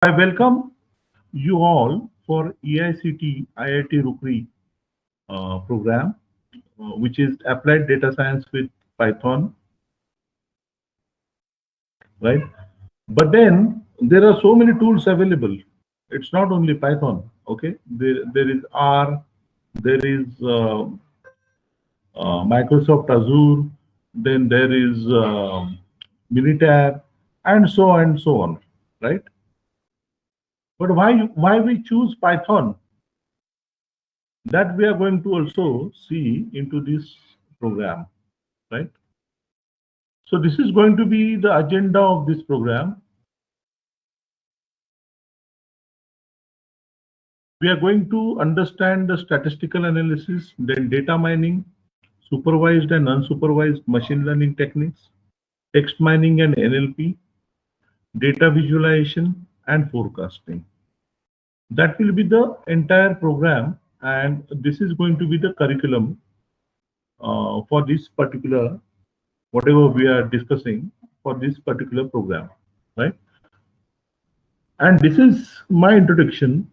I welcome you all for EICT IIT Rukri program, which is Applied Data Science with Python, right? But then there are so many tools available. It's not only Python, okay? There is R, there is Microsoft Azure, then there is Minitab, and so on, right? But why we choose Python? That we are going to also see into this program, right? So this is going to be the agenda of this program. We are going to understand the statistical analysis, then data mining, supervised and unsupervised machine learning techniques, text mining and NLP, data visualization and forecasting. That will be the entire program, and this is going to be the curriculum for this particular whatever we are discussing for this particular program, right? And this is my introduction.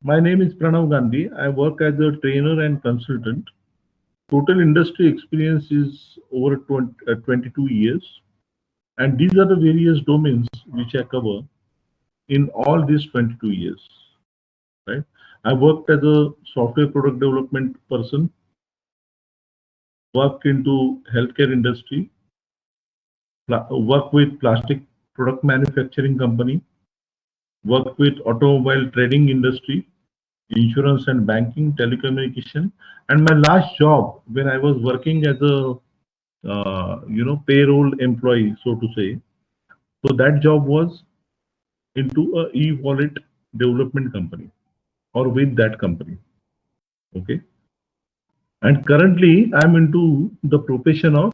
My name is Pranav Gandhi. I work as a trainer and consultant. Total industry experience is over 22 years. And these are the various domains which I cover in all these 22 years, right? I worked as a software product development person, worked into healthcare industry, worked with plastic product manufacturing company, worked with automobile trading industry, insurance and banking, telecommunication, and my last job when I was working as a payroll employee, so to say. So that job was into a e-wallet development company or with that company. Okay, and currently I'm into the profession of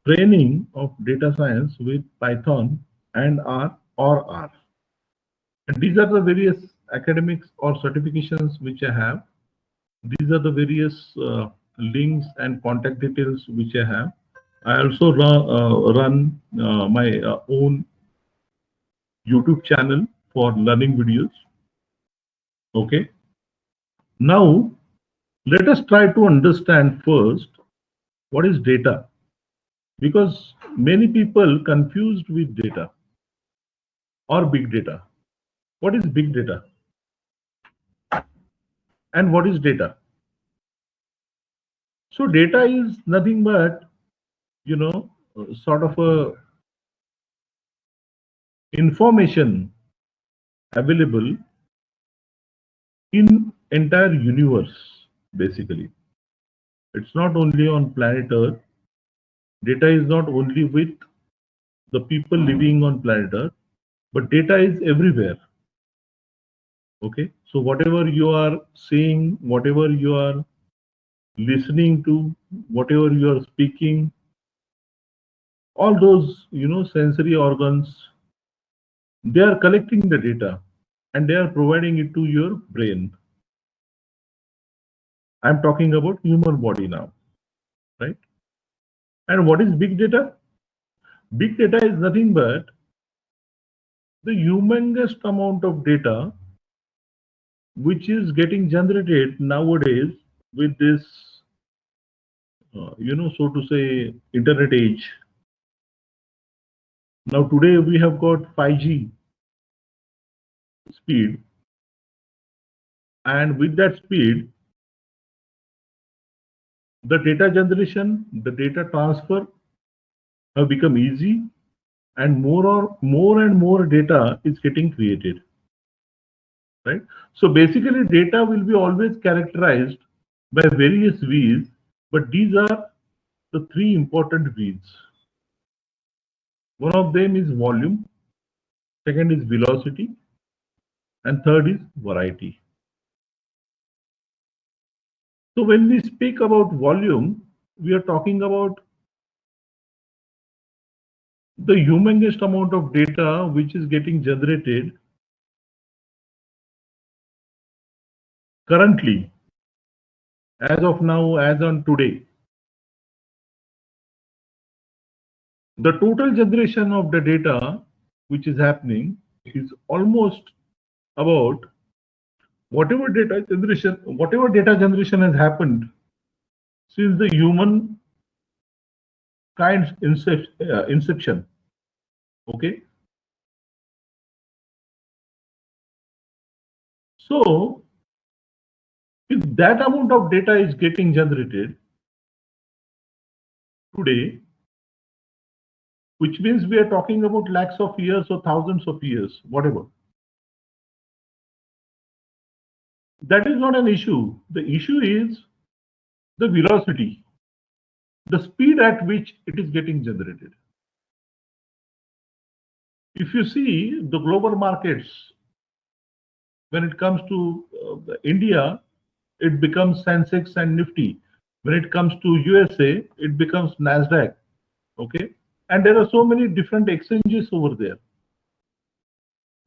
training of data science with Python and R or R. And these are the various academics or certifications which I have. These are the various links and contact details which I have. I also run my own YouTube channel for learning videos. Okay. Now, let us try to understand first what is data, because many people confused with data or big data. What is big data and what is data? So data is nothing but, sort of a information available in entire universe. Basically, it's not only on planet Earth. Data is not only with the people living on planet Earth, but data is everywhere. Okay, so whatever you are seeing, whatever you are listening to, whatever you are speaking, all those sensory organs, they are collecting the data and they are providing it to your brain. I'm talking about human body now, right? And what is big data? Big data is nothing but the humongous amount of data which is getting generated nowadays with this, so to say, internet age. Now, today we have got 5G speed, and with that speed, the data generation, the data transfer have become easy, and more and more data is getting created, right? So basically, data will be always characterized by various V's, but these are the three important V's. One of them is volume, second is velocity, and third is variety. So when we speak about volume, we are talking about the humongous amount of data which is getting generated currently, as of now, as on today. The total generation of the data which is happening is almost about whatever data generation has happened since the human kind's inception. Okay, so if that amount of data is getting generated today, which means we are talking about lakhs of years or thousands of years, whatever. That is not an issue. The issue is the velocity, the speed at which it is getting generated. If you see the global markets, when it comes to India, it becomes Sensex and Nifty. When it comes to USA, it becomes Nasdaq. Okay, and there are so many different exchanges over there.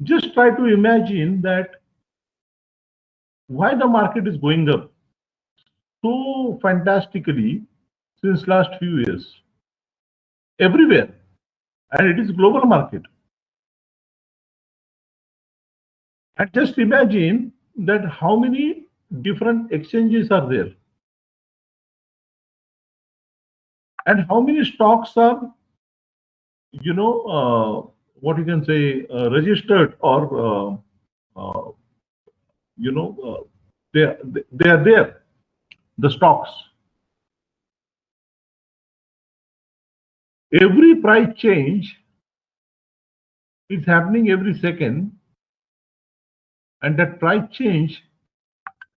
Just try to imagine that why the market is going up so fantastically since last few years everywhere, and it is global market. And just imagine that how many different exchanges are there and how many stocks are, what you can say, registered or you know they are there, the stocks. Every price change is happening every second, and that price change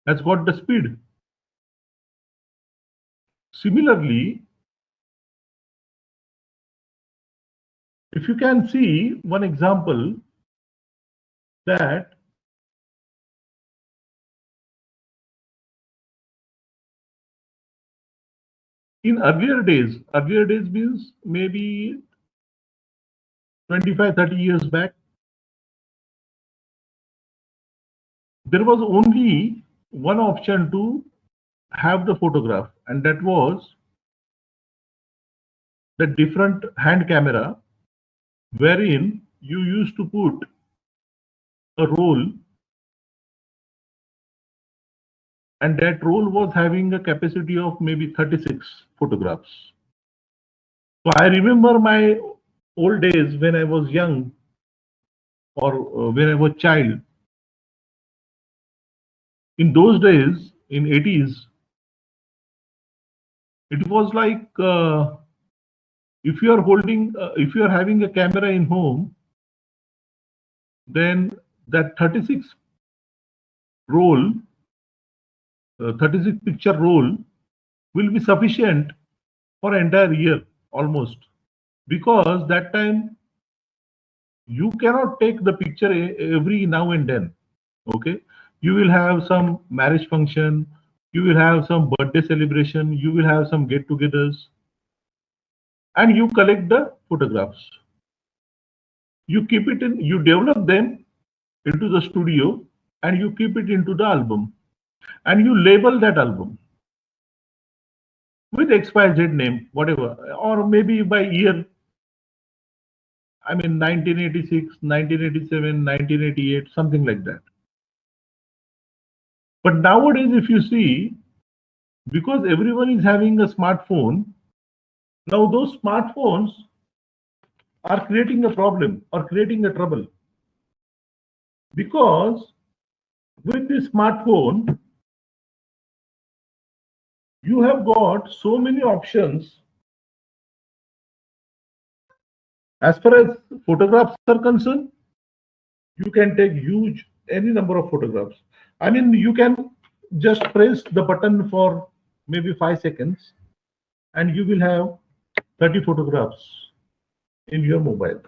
has got the speed. Similarly, if you can see one example, that in earlier days means maybe 25-30 years back, there was only one option to have the photograph, and that was the different hand camera, wherein you used to put a roll, and that roll was having a capacity of maybe 36 photographs. So I remember my old days when I was young, or when I was child. In those days, in 80s, it was like if you are having a camera in home, then that 36 roll, 36 picture roll will be sufficient for an entire year almost, because that time you cannot take the picture every now and then. Okay, you will have some marriage function, you will have some birthday celebration, you will have some get-togethers, and you collect the photographs. You keep it in, you develop them into the studio, and you keep it into the album, and you label that album with XYZ name, whatever, or maybe by year. I mean 1986, 1987, 1988, something like that. But nowadays, if you see, because everyone is having a smartphone, now those smartphones are creating a problem or creating a trouble, because with the smartphone you have got so many options. As far as photographs are concerned, you can take huge any number of photographs. I mean, you can just press the button for maybe 5 seconds, and you will have 30 photographs in your mobile.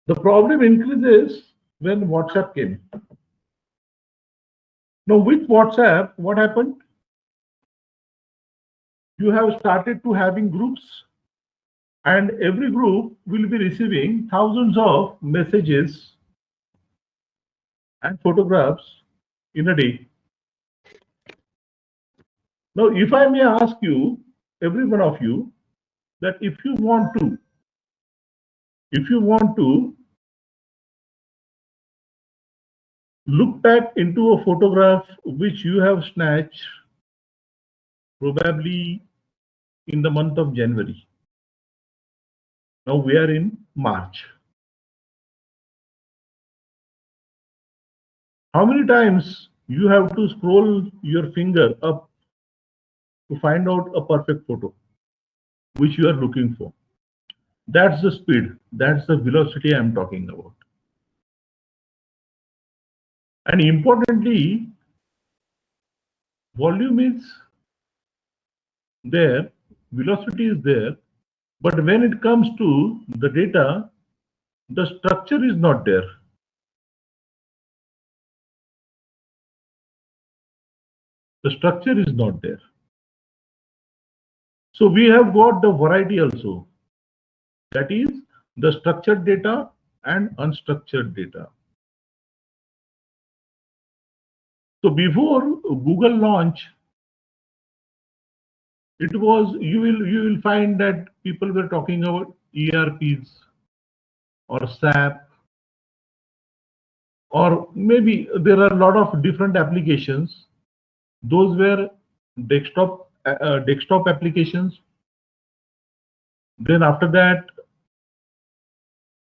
The problem increases when WhatsApp came. Now, with WhatsApp, what happened? You have started to having groups, and every group will be receiving thousands of messages and photographs in a day. Now, if I may ask you, every one of you, that if you want to If you want to look back into a photograph which you have snatched probably in the month of January. Now we are in March. How many times you have to scroll your finger up to find out a perfect photo which you are looking for? That's the speed, that's the velocity I'm talking about. And importantly, volume is there, velocity is there, but when it comes to the data, the structure is not there. The structure is not there. So we have got the variety also. That is the structured data and unstructured data. So before Google launch, it was you will find that people were talking about ERPs or SAP, or maybe there are a lot of different applications. Those were desktop applications. Then after that,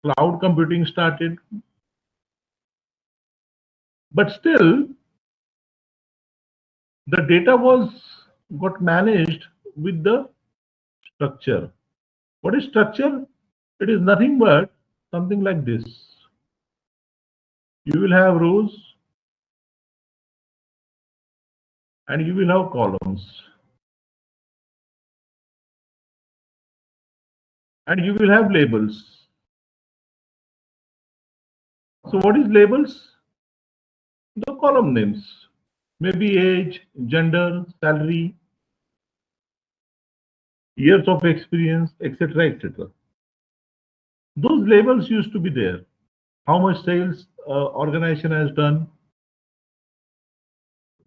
cloud computing started. But still, the data got managed with the structure. What is structure? It is nothing but something like this. You will have rows and you will have columns. And you will have labels. So what is labels? The column names. Maybe age, gender, salary, years of experience, etc., etc. Those labels used to be there. How much sales organization has done,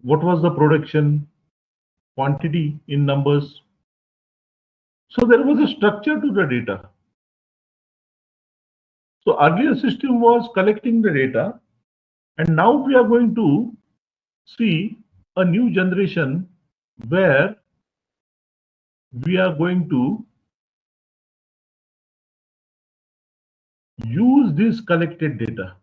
what was the production, quantity in numbers. So there was a structure to the data. So earlier system was collecting the data, and now we are going to see a new generation where we are going to use this collected data.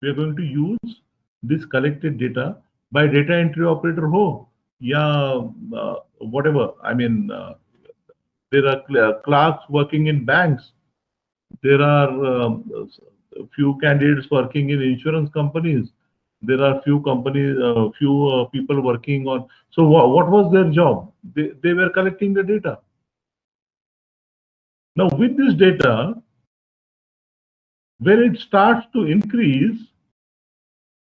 We are going to use this collected data by data entry operator ho, yeah, whatever. I mean, there are clerks working in banks. There are few candidates working in insurance companies. There are few companies, few people working on. So what was their job? They were collecting the data. Now with this data, when it starts to increase,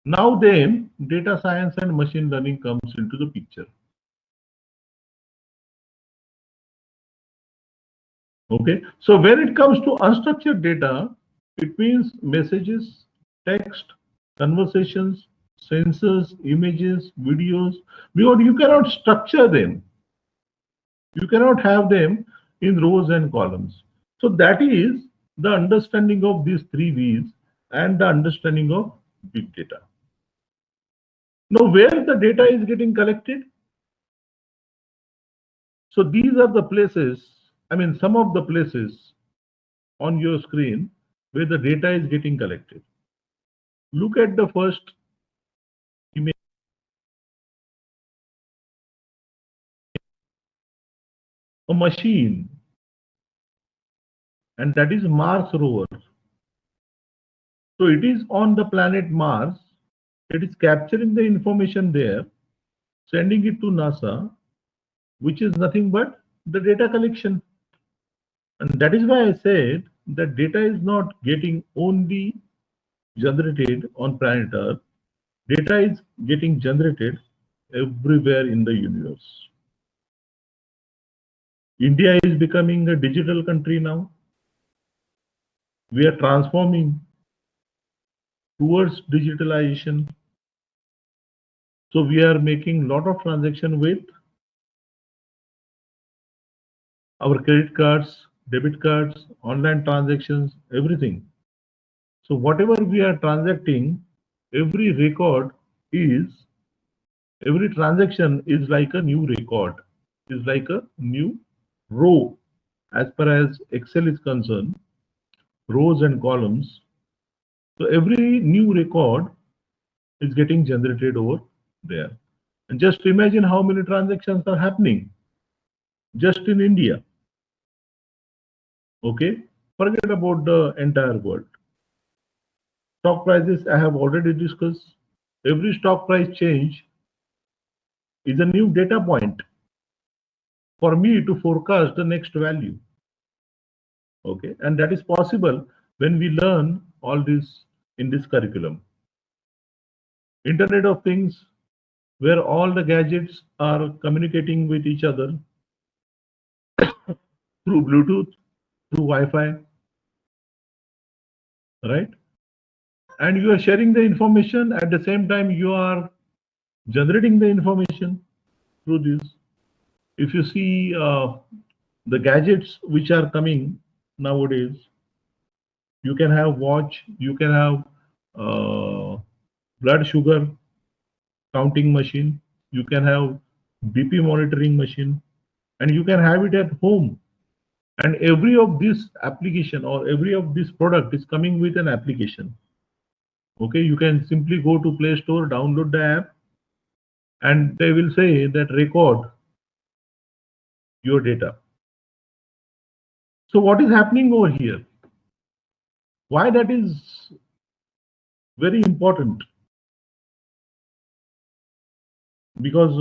now then data science and machine learning comes into the picture. Okay, so when it comes to unstructured data, it means messages, text, conversations, sensors, images, videos, because you cannot structure them. You cannot have them in rows and columns. So that is the understanding of these three V's and the understanding of big data. Now, where the data is getting collected? So these are the places, I mean, some of the places on your screen where the data is getting collected. Look at the first image. A machine, and that is Mars rover. So it is on the planet Mars. It is capturing the information there, sending it to NASA, which is nothing but the data collection. And that is why I said that data is not getting only generated on planet Earth. Data is getting generated everywhere in the universe. India is becoming a digital country now. We are transforming towards digitalization. So we are making a lot of transaction with our credit cards, debit cards, online transactions, everything. So whatever we are transacting, every record is, every transaction is like a new record, is like a new row. As far as Excel is concerned, rows and columns. So every new record is getting generated over there. And just imagine how many transactions are happening just in India. Okay, forget about the entire world. Stock prices I have already discussed. Every stock price change is a new data point for me to forecast the next value. Okay, and that is possible when we learn all this in this curriculum. Internet of Things, where all the gadgets are communicating with each other through Bluetooth, through Wi-Fi, right? And you are sharing the information at the same time you are generating the information through this. If you see the gadgets which are coming nowadays, you can have watch, you can have blood sugar counting machine, you can have BP monitoring machine, and you can have it at home. And every of this application or every of this product is coming with an application. Okay, you can simply go to Play Store, download the app, and they will say that record your data. So what is happening over here? Why that is very important? Because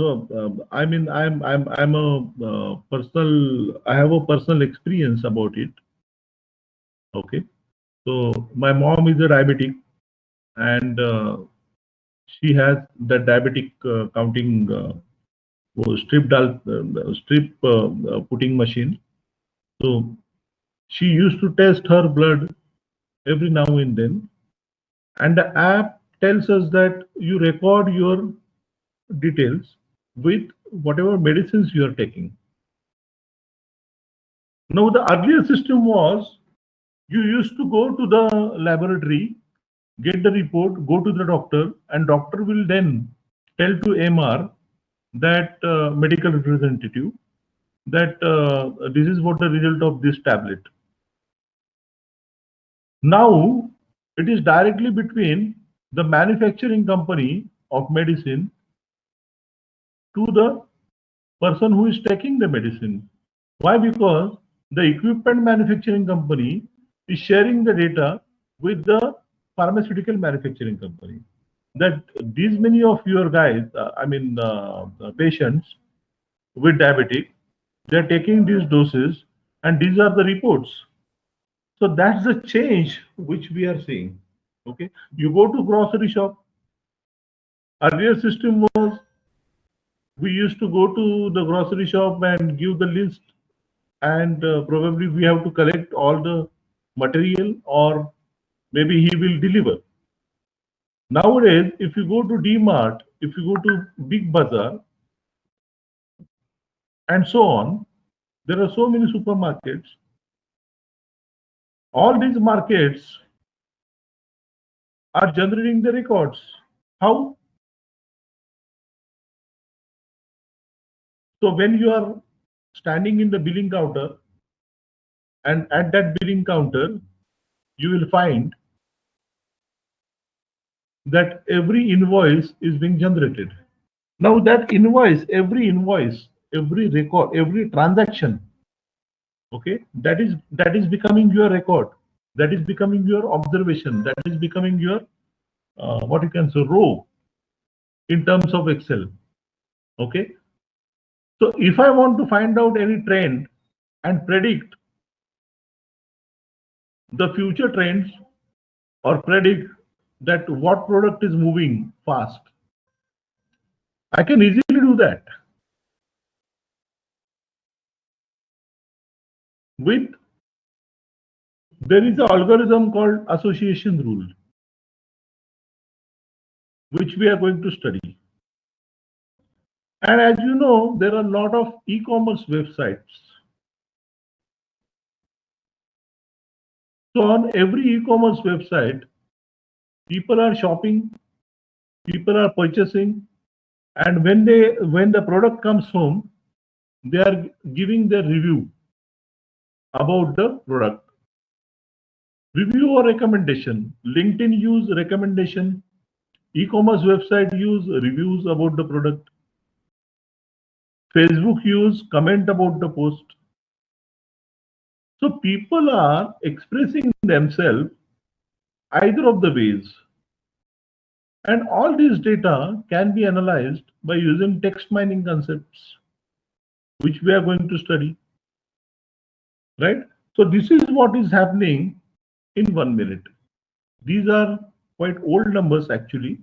I mean I'm a personal, I have a personal experience about it. Okay, so my mom is a diabetic, and she has the diabetic counting strip putting machine. So she used to test her blood every now and then, and the app tells us that you record your details with whatever medicines you are taking. Now, the earlier system was you used to go to the laboratory, get the report, go to the doctor, and doctor will then tell to MR, that medical representative, that this is what the result of this tablet. Now, it is directly between the manufacturing company of medicine to the person who is taking the medicine. Why? Because the equipment manufacturing company is sharing the data with the pharmaceutical manufacturing company. That these many of your guys, patients with diabetic, they're taking these doses and these are the reports. So that's the change which we are seeing. Okay, you go to grocery shop. Earlier system was we used to go to the grocery shop and give the list, and probably we have to collect all the material, or maybe he will deliver. Nowadays, if you go to D-Mart, if you go to Big Bazaar, and so on, there are so many supermarkets. All these markets are generating the records. How? So when you are standing in the billing counter, and at that billing counter, you will find that every invoice is being generated. Now that invoice, every record, every transaction, okay, that is becoming your record. That is becoming your observation. That is becoming your what you can say row in terms of Excel. Okay. So if I want to find out any trend and predict the future trends, or predict that what product is moving fast, I can easily do that with, there is an algorithm called association rule, which we are going to study. And as you know, there are a lot of e-commerce websites. So on every e-commerce website, people are shopping, people are purchasing, and when the product comes home, they are giving their review about the product. Review or recommendation. LinkedIn use recommendation. E-commerce website use reviews about the product. Facebook use comment about the post. So people are expressing themselves either of the ways. And all these data can be analyzed by using text mining concepts, which we are going to study, right? So this is what is happening in 1 minute. These are quite old numbers actually,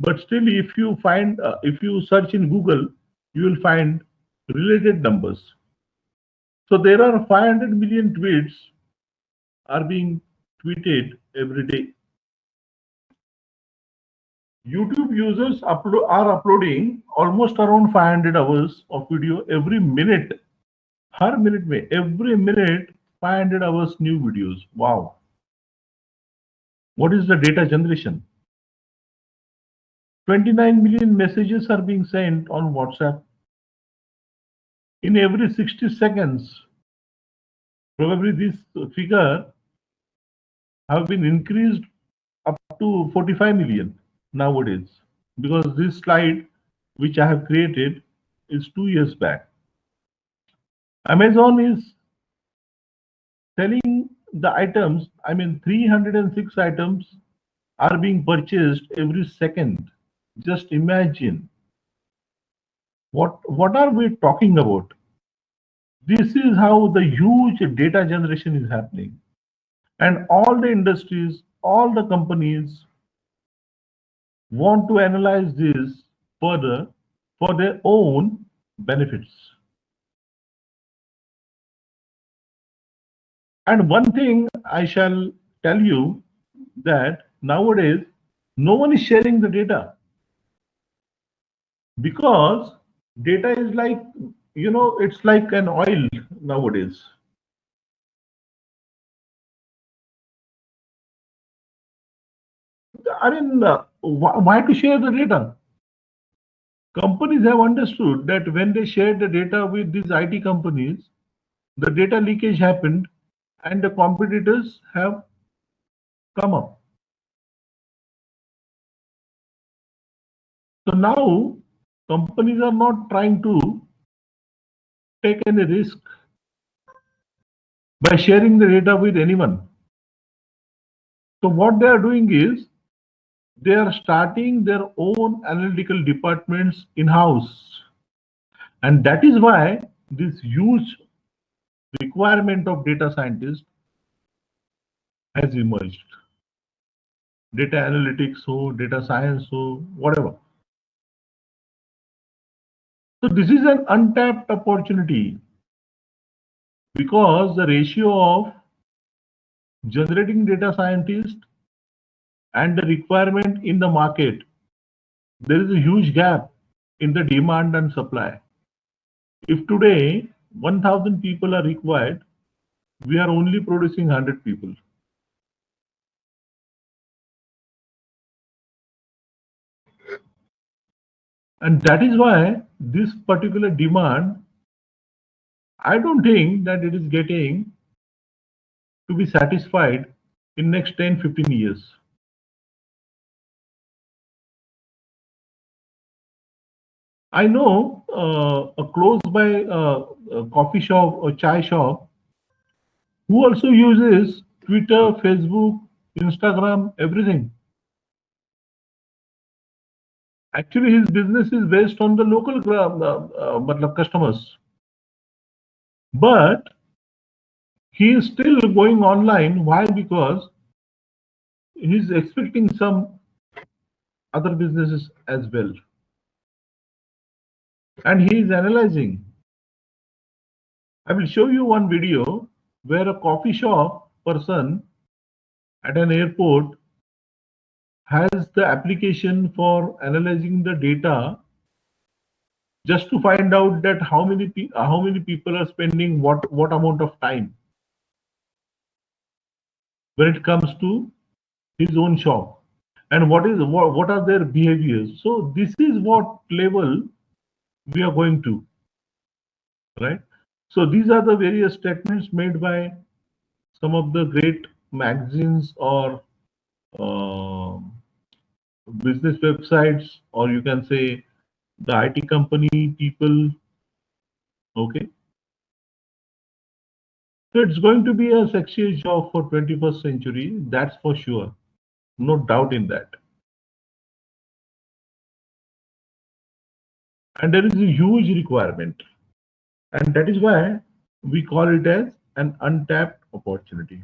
but still if you search in Google, you will find related numbers. So there are 500 million tweets are being tweeted every day. YouTube users are uploading almost around 500 hours of video every minute. Her minute में every minute 500 hours new videos. Wow. What is the data generation? 29 million messages are being sent on WhatsApp. In every 60 seconds, probably this figure have been increased up to 45 million nowadays, because this slide which I have created is 2 years back. Amazon is selling the items, I mean 306 items are being purchased every second. Just imagine what are we talking about? This is how the huge data generation is happening. And all the industries, all the companies want to analyze this further for their own benefits. And one thing I shall tell you, that nowadays no one is sharing the data, because data is like, it's like an oil nowadays. I mean, why to share the data? Companies have understood that when they shared the data with these IT companies, the data leakage happened and the competitors have come up. So now companies are not trying to take any risk by sharing the data with anyone. So what they are doing is they are starting their own analytical departments in-house. And that is why this huge requirement of data scientists has emerged. Data analytics, so data science, so whatever. So this is an untapped opportunity, because the ratio of generating data scientists and the requirement in the market, there is a huge gap in the demand and supply. If today 1,000 people are required, we are only producing 100 people. And that is why this particular demand, I don't think that it is getting to be satisfied in next 10-15 years. I know a close by a coffee shop or chai shop who also uses Twitter, Facebook, Instagram, everything. Actually, his business is based on the local customers, but he is still going online. Why? Because he's expecting some other businesses as well, and he is analyzing. I will show you one video where a coffee shop person at an airport has the application for analyzing the data, just to find out that how many people are spending what amount of time. when it comes to his own shop, and what are their behaviors. So this is what level we are going to, right? So these are the various statements made by some of the great magazines or uh, business websites, or you can say the IT company people. Okay, so it's going to be a sexy job for 21st century. That's for sure, no doubt in that. And there is a huge requirement, and that is why we call it as an untapped opportunity.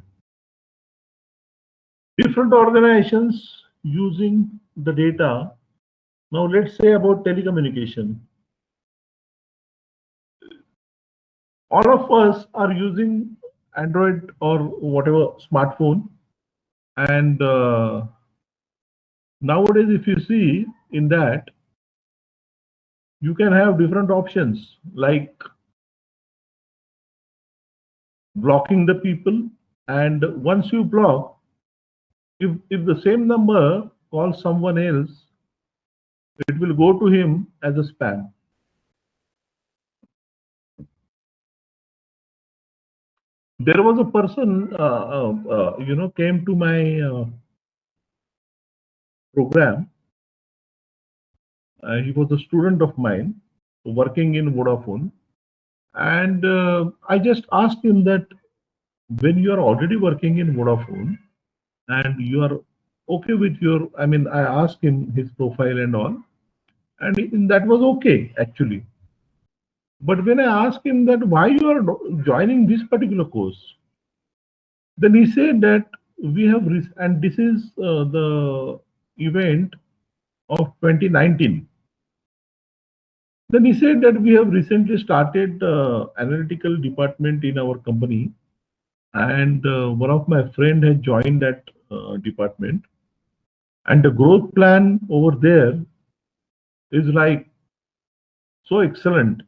Different organizations using the data. Now let's say about telecommunication. All of us are using Android or whatever smartphone, and nowadays if you see in that, you can have different options like blocking the people, and once you block, if the same number calls someone else, it will go to him as a spam. There was a person came to my program. He was a student of mine working in Vodafone, and I just asked him that when you are already working in Vodafone and you are okay with your, I mean, I asked him his profile and all, and that was okay actually. But when I asked him that why you are joining this particular course, then he said that we have, and this is the event of 2019. Then he said that we have recently started analytical department in our company, and one of my friend had joined that department, and the growth plan over there is like so excellent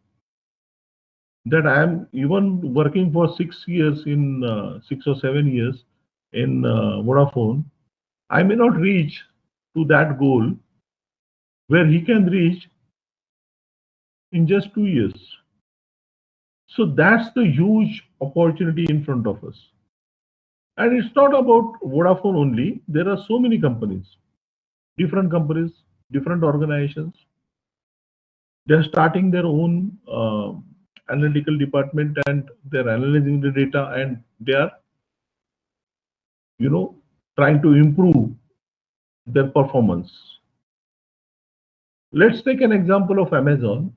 that I am even working for 6 years in 6 or 7 years in Vodafone. I may not reach to that goal where he can reach in just 2 years. So that's the huge opportunity in front of us. And it's not about Vodafone only. There are so many companies, different organizations. They're starting their own analytical department, and they're analyzing the data, and they are, trying to improve their performance. Let's take an example of Amazon.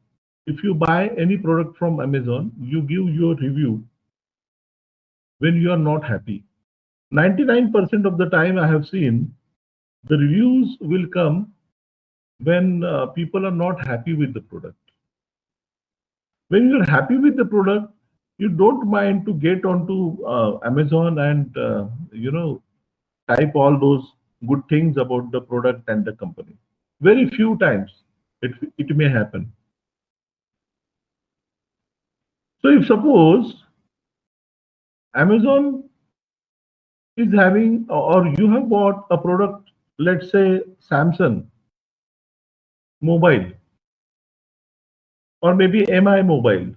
If you buy any product from Amazon, you give your review when you are not happy. 99% of the time I have seen the reviews will come when people are not happy with the product. When you're happy with the product, you don't mind to get onto Amazon and type all those good things about the product and the company. Very few times it may happen. So if suppose Amazon is having, or you have bought a product, let's say Samsung mobile, or maybe MI mobile,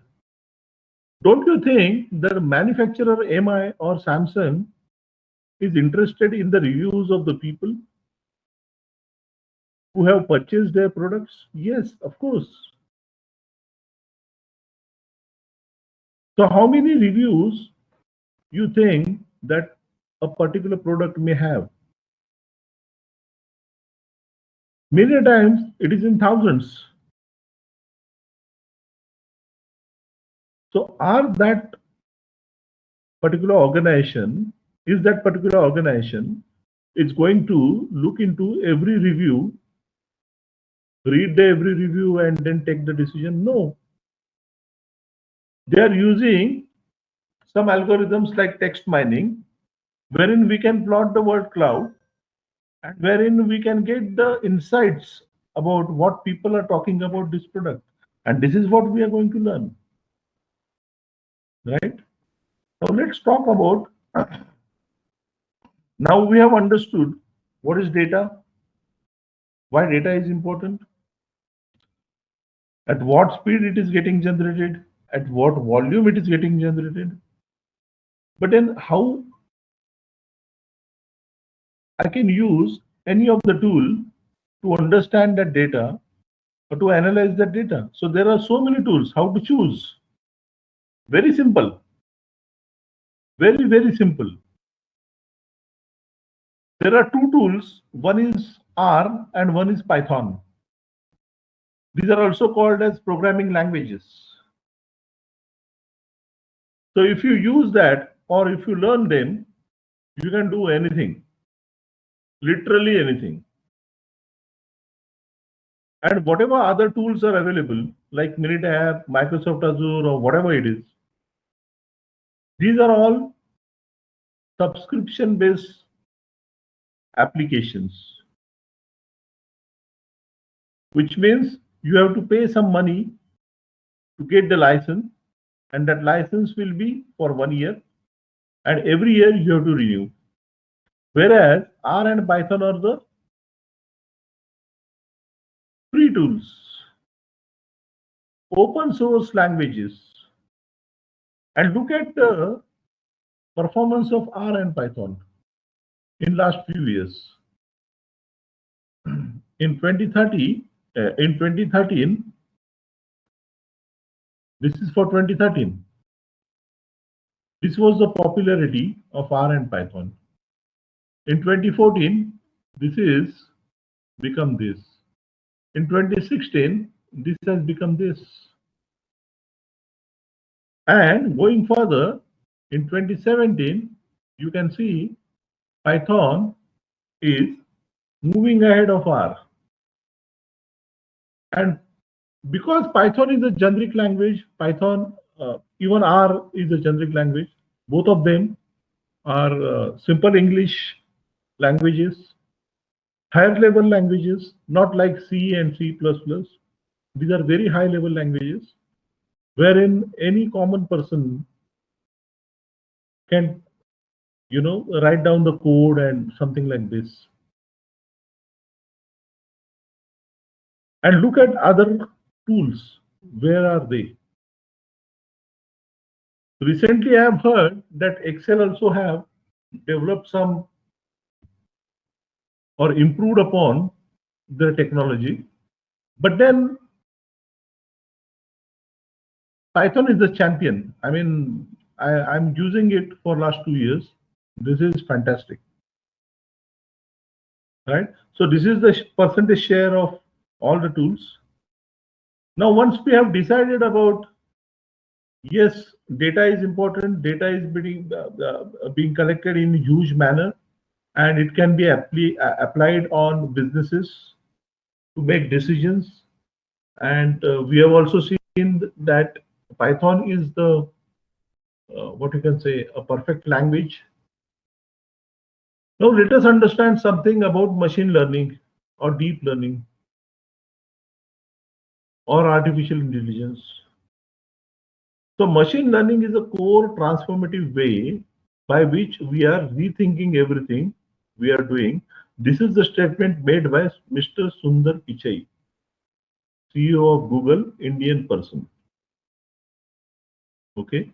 don't you think that manufacturer MI or Samsung is interested in the reviews of the people who have purchased their products? Yes, of course. So how many reviews you think that a particular product may have? Many times it is in thousands. So that particular organization is going to look into every review, read the every review and then take the decision? No. They are using some algorithms like text mining, wherein we can plot the word cloud, and wherein we can get the insights about what people are talking about this product. And this is what we are going to learn, right? Now let's talk about Now we have understood what is data, why data is important, at what speed it is getting generated, at what volume it is getting generated. But then how I can use any of the tool to understand that data or to analyze that data. So there are so many tools. How to choose? Very simple. Very, very simple. There are two tools. One is R and one is Python. These are also called as programming languages. So if you use that or if you learn them, you can do anything, literally anything. And whatever other tools are available, like Minitab, Microsoft Azure, or whatever it is, these are all subscription-based applications, which means you have to pay some money to get the license, and that license will be for 1 year, and every year you have to renew. Whereas R and Python are the free tools, open source languages. And look at the performance of R and Python in last few years. In 2013, this is for 2013. This was the popularity of R and Python. In 2014, this is become this. In 2016, this has become this. And going further, in 2017, you can see Python is moving ahead of R. And because Python is a generic language, Python, even R is a generic language. Both of them are simple English languages, higher level languages, not like C and C++. These are very high level languages wherein any common person can, write down the code and something like this. And look at other tools. Where are they? Recently, I have heard that Excel also have developed some or improved upon the technology. But then Python is the champion. I mean, I'm using it for last 2 years. This is fantastic, right? So this is the percentage share of all the tools. Now, once we have decided about, yes, data is important, data is being collected in a huge manner, and it can be applied on businesses to make decisions. And we have also seen that Python is the, what you can say, a perfect language. Now let us understand something about machine learning or deep learning or artificial intelligence. So machine learning is a core transformative way by which we are rethinking everything we are doing. This is the statement made by Mr. Sundar Pichai, CEO of Google, Indian person. Okay.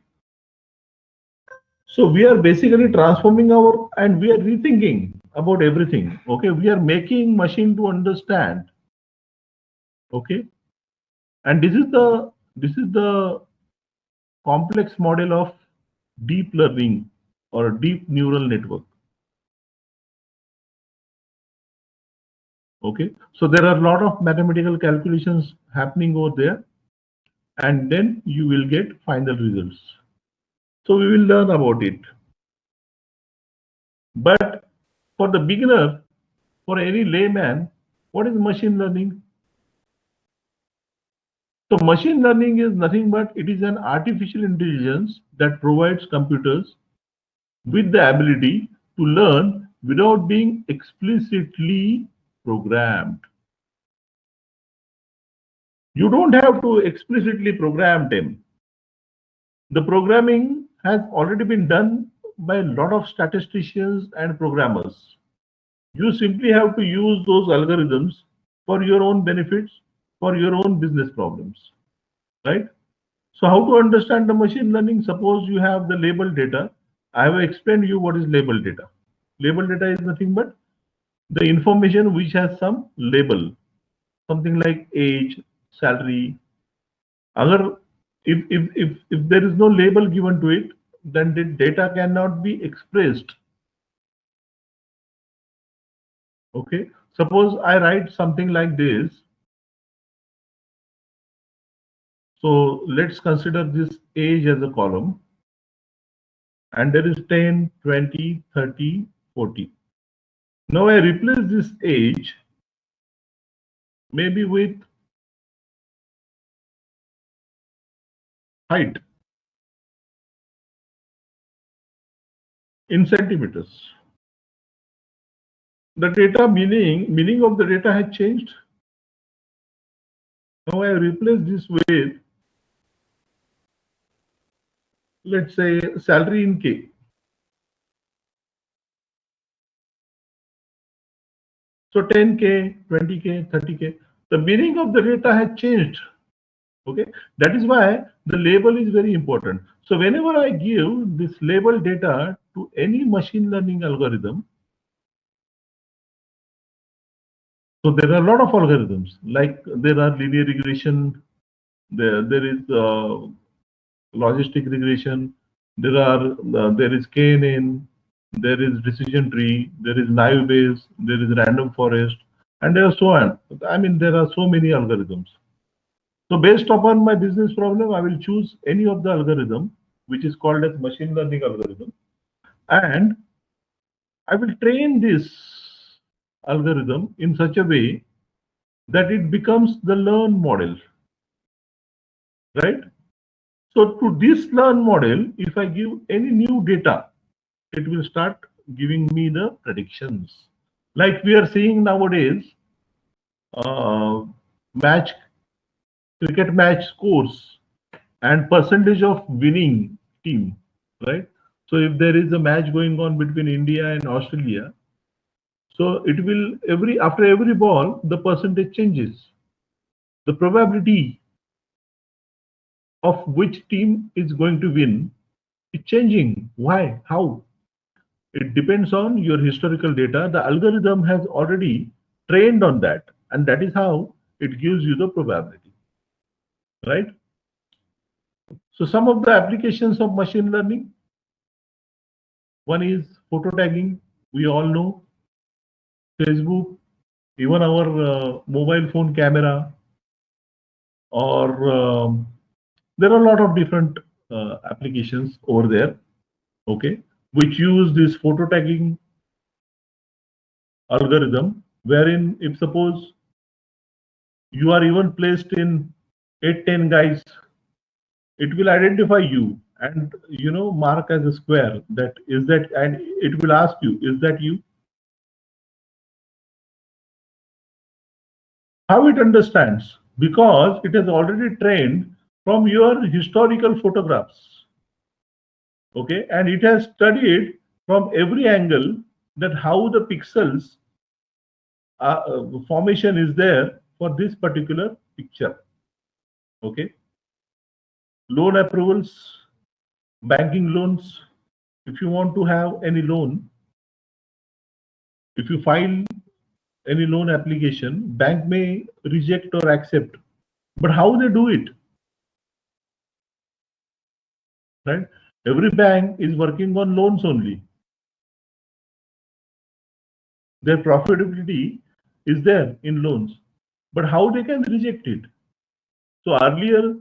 So we are basically transforming and we are rethinking about everything. Okay. We are making machine to understand. Okay. And this is the complex model of deep learning or deep neural network. Okay, so there are a lot of mathematical calculations happening over there, and then you will get final results. So we will learn about it. But for the beginner, for any layman, what is machine learning? So machine learning is nothing but it is an artificial intelligence that provides computers with the ability to learn without being explicitly programmed. You don't have to explicitly program them. The programming has already been done by a lot of statisticians and programmers. You simply have to use those algorithms for your own benefits, for your own business problems, right? So how to understand the machine learning? Suppose you have the label data. I have explained you what is label data. Label data is nothing but the information which has some label, something like age, salary. Other, if there is no label given to it, then the data cannot be expressed. Okay. Suppose I write something like this. So let's consider this age as a column. And there is 10, 20, 30, 40. Now I replace this age maybe with height in centimeters. The data meaning of the data has changed. Now I replace this with, let's say, salary in K. So 10K, 20K, 30K. The meaning of the data has changed. Okay, that is why the label is very important. So whenever I give this label data to any machine learning algorithm, so there are a lot of algorithms, like there are linear regression, there is logistic regression, there is KNN, there is decision tree, there is naive Bayes, there is random forest, and there are so on. I mean, there are so many algorithms. So based upon my business problem, I will choose any of the algorithm, which is called as machine learning algorithm, and I will train this algorithm in such a way that it becomes the learn model, right? So to this learn model, if I give any new data, it will start giving me the predictions. Like we are seeing nowadays, cricket match scores and percentage of winning team, right? So if there is a match going on between India and Australia, so it will after every ball, the percentage changes. The probability of which team is going to win is changing. Why? How? It depends on your historical data. The algorithm has already trained on that, and that is how it gives you the probability, right? So some of the applications of machine learning, one is photo tagging. We all know Facebook, even our mobile phone camera, or there are a lot of different applications over there, okay, which use this photo tagging algorithm, wherein if suppose you are even placed in 8-10 guys, it will identify you and mark as a square that is that, and it will ask you, is that you? How it understands? Because it has already trained from your historical photographs, okay, and it has studied from every angle that how the pixels formation is there for this particular picture, okay. Loan approvals, banking loans. If you want to have any loan, if you file any loan application, bank may reject or accept, but how they do it, right? Every bank is working on loans only. Their profitability is there in loans, but how they can reject it? So earlier,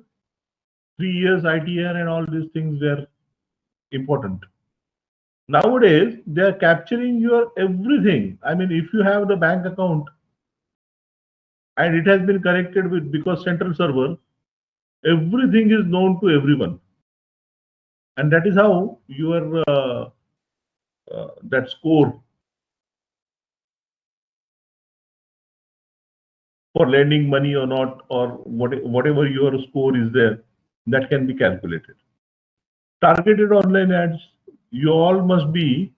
3 years ITR and all these things were important. Nowadays, they are capturing your everything. I mean, if you have the bank account and it has been connected with, because central server, everything is known to everyone, and that is how your that score for lending money or not, or whatever your score is there, that can be calculated. Targeted online ads. you all must be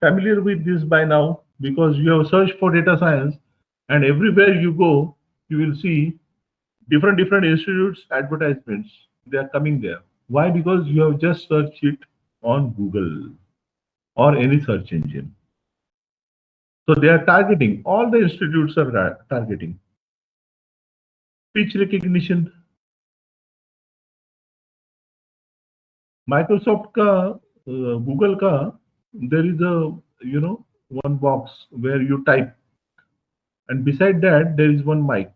familiar with this by now because you have searched for data science, and everywhere you go, you will see different institutes advertisements. They are coming there. Why? Because you have just searched it on Google or any search engine. So they are targeting, all the institutes are targeting. Speech recognition. Microsoft का, Google का, there is a, one box where you type, and beside that there is one mic.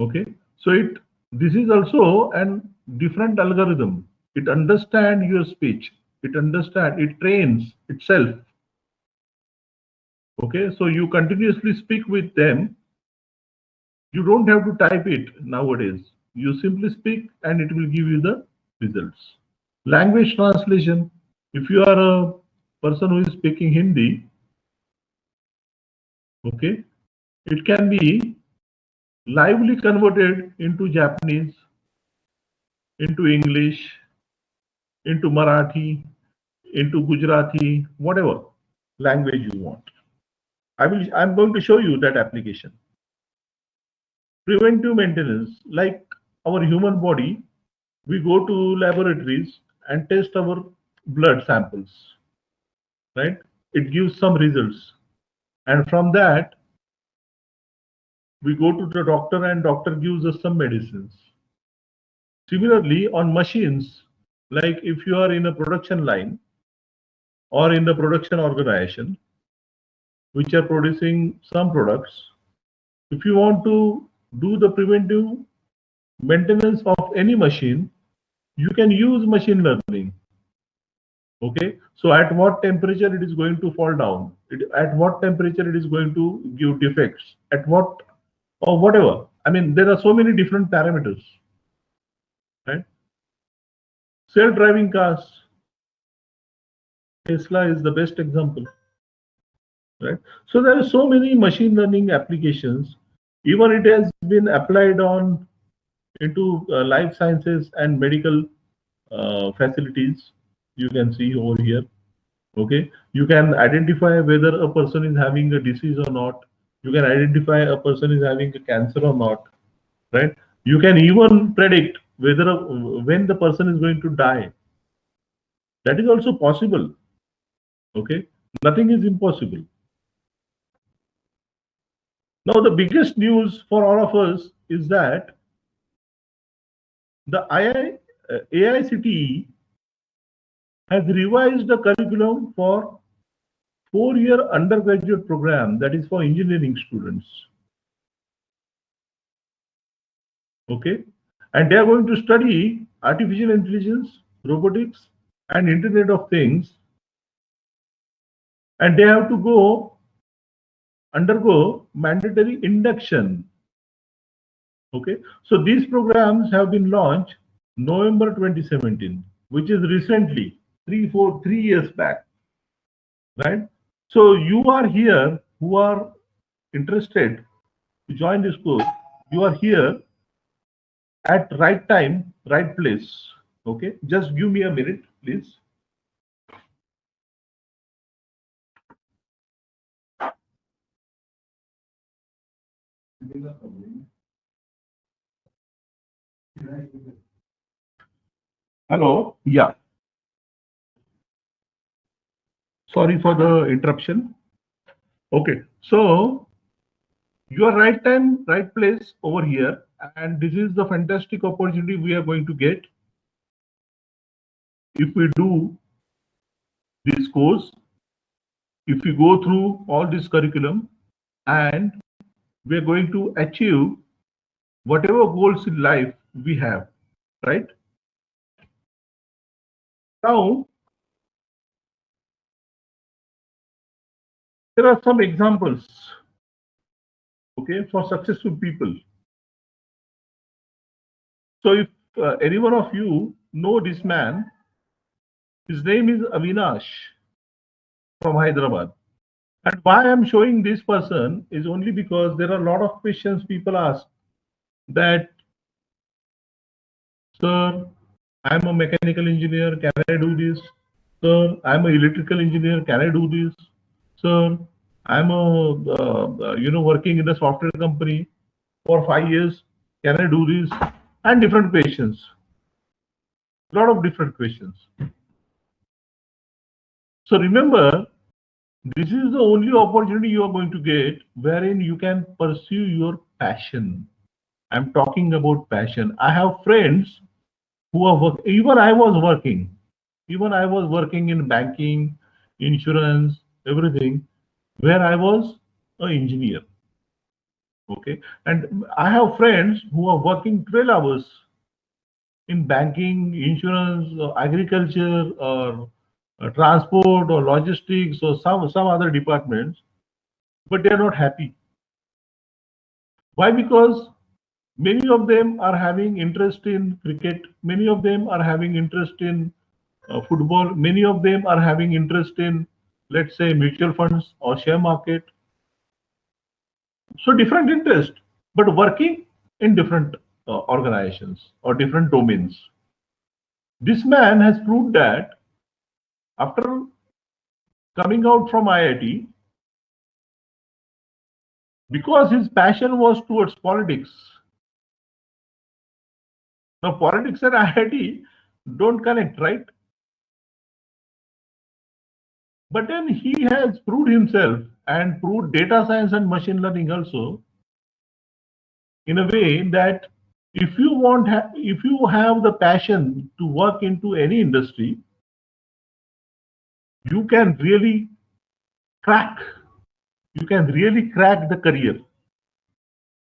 Okay, so this is also an different algorithm. It understands your speech. It trains itself. Okay, so you continuously speak with them. You don't have to type it nowadays. You simply speak and it will give you the results. Language translation. If you are a person who is speaking Hindi, okay, it can be lively converted into Japanese, into English, into Marathi, into Gujarati, whatever language you want. I'm going to show you that application. Preventive maintenance, like our human body, we go to laboratories and test our blood samples, right? It gives some results. And from that, we go to the doctor and doctor gives us some medicines. Similarly, on machines, like if you are in a production line or in the production organization, which are producing some products, if you want to do the preventive maintenance of any machine, you can use machine learning. Okay, so at what temperature it is going to fall down, at what temperature it is going to give defects, at what, or whatever. I mean, there are so many different parameters, right? Self-driving cars, Tesla is the best example, right? So there are so many machine learning applications. Even it has been applied on into life sciences and medical facilities. You can see over here. Okay, you can identify whether a person is having a disease or not. You can identify a person is having a cancer or not, right? You can even predict whether when the person is going to die. That is also possible. Okay, nothing is impossible. Now the biggest news for all of us is that the AICTE has revised the curriculum for 4-year undergraduate program, that is for engineering students. Okay, and they are going to study artificial intelligence, robotics, and Internet of Things, and they have to undergo mandatory induction. Okay, so these programs have been launched November 2017, which is recently 3 years back, right? So you are here who are interested to join this course. You are here at right time, right place. Okay, just give me a minute, please. Hello. Yeah. Sorry for the interruption. Okay, so you are right time, right place over here, and this is the fantastic opportunity we are going to get if we do this course, if we go through all this curriculum, and we are going to achieve whatever goals in life we have, right? Now, there are some examples, okay, for successful people. So if any one of you know this man, his name is Avinash from Hyderabad. And why I'm showing this person is only because there are a lot of questions people ask that, sir, I'm a mechanical engineer. Can I do this? Sir, I'm an electrical engineer. Can I do this? Sir, I'm working in a software company for 5 years. Can I do this? And different questions. A lot of different questions. So remember, this is the only opportunity you are going to get wherein you can pursue your passion. I'm talking about passion. I have friends who are even I was working in banking, insurance, everything, where I was an engineer. Okay. And I have friends who are working 12 hours in banking, insurance, or agriculture, or transport, or logistics, or some other departments, but they are not happy. Why? Because many of them are having interest in cricket, many of them are having interest in football, many of them are having interest in, let's say, mutual funds or share market. So different interest, but working in different organizations or different domains. This man has proved that after coming out from IIT, because his passion was towards politics. Now politics and IIT don't connect, right? But then he has proved himself and proved data science and machine learning also in a way that if you have the passion to work into any industry, you can really crack you can really crack the career.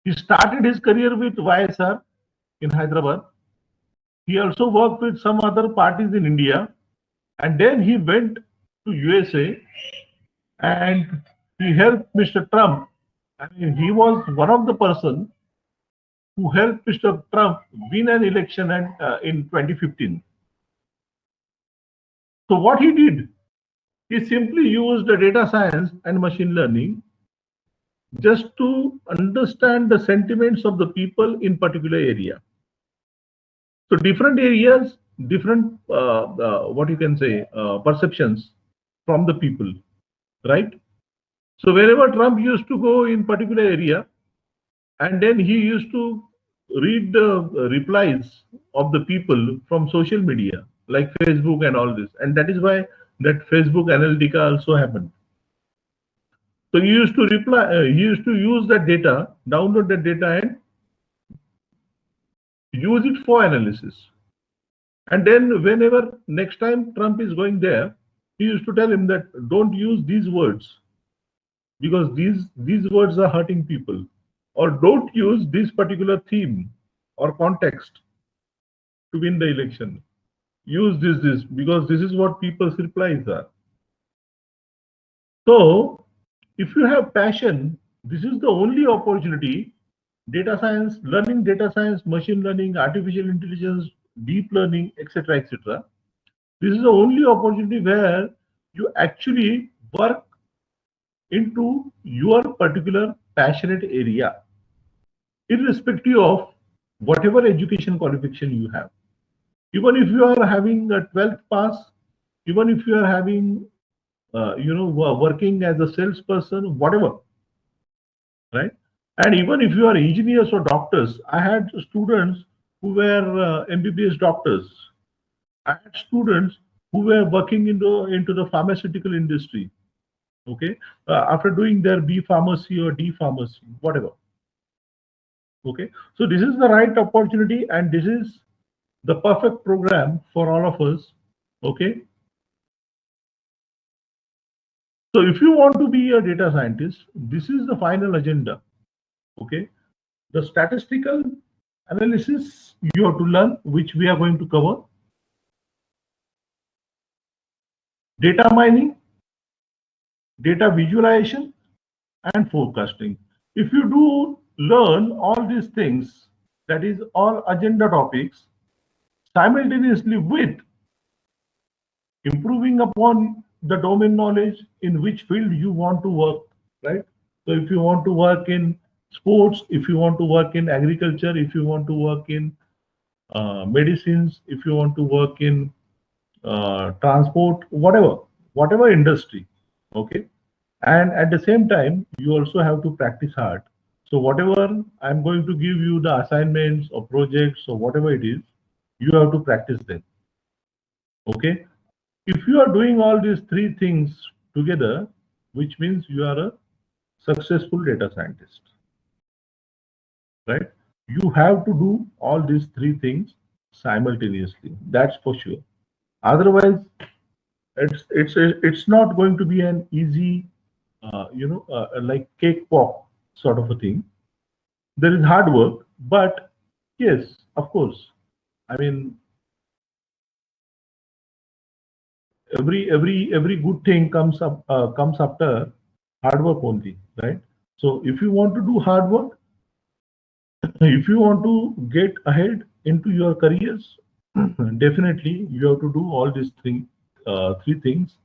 He started his career with YSR in Hyderabad. He also worked with some other parties in India, and then he went to USA and he helped Mr. Trump. I mean, he was one of the person who helped Mr. Trump win an election in 2015. So what he did, he simply used the data science and machine learning just to understand the sentiments of the people in particular area. So different areas, different what you can say perceptions from the people, right? So wherever Trump used to go in particular area, and then he used to read the replies of the people from social media like Facebook and all this, and that is why that Facebook Analytica also happened. So he used to he used to use that data, download that data, and use it for analysis. And then whenever next time Trump is going there, he used to tell him that don't use these words because these words are hurting people, or don't use this particular theme or context to win the election. Use this because this is what people's replies are. So if you have passion, this is the only opportunity. Data science, learning data science, machine learning, artificial intelligence, deep learning, etc., etc. This is the only opportunity where you actually work into your particular passionate area, irrespective of whatever education qualification you have. Even if you are having a 12th pass, even if you are having, working as a salesperson, whatever, right? And even if you are engineers or doctors, I had students who were MBBS doctors. I had students who were working into the pharmaceutical industry. Okay, after doing their B pharmacy or D pharmacy, whatever. Okay, so this is the right opportunity, and this is the perfect program for all of us. Okay, so if you want to be a data scientist, this is the final agenda. Okay, the statistical analysis you have to learn, which we are going to cover. Data mining, data visualization, and forecasting. If you do learn all these things, that is all agenda topics, simultaneously with improving upon the domain knowledge in which field you want to work, right? So if you want to work in sports, if you want to work in agriculture, if you want to work in medicines, if you want to work in transport, whatever industry, okay. And at the same time, you also have to practice hard. So whatever I'm going to give you the assignments or projects or whatever it is, you have to practice them. Okay. If you are doing all these three things together, which means you are a successful data scientist, right? You have to do all these three things simultaneously. That's for sure. Otherwise, it's not going to be an easy, like cakewalk sort of a thing. There is hard work, but yes, of course. I mean, every good thing comes after hard work only, right? So if you want to do hard work, if you want to get ahead into your careers, definitely you have to do all these three things